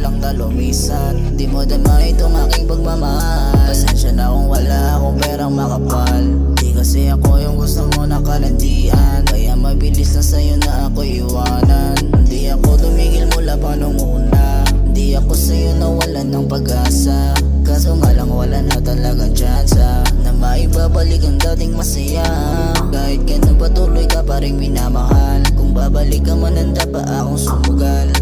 lang na lumisan. Di mo dama itong aking pagmamahal. Pasensya na kung wala akong perang makapal. Di kasi ako yung gusto mo nakalandian, kaya mabilis na sa'yo na ako iwanan. Di ako tumigil mula pa nung una, di ako sa'yo nawalan ng pag-asa. Kaso nga lang wala na talagang tsansa na maibabalik ang dating masaya. Kahit ganun patuloy ka pa rin minamahal. Kung babalik ka man handa pa akong sumugal.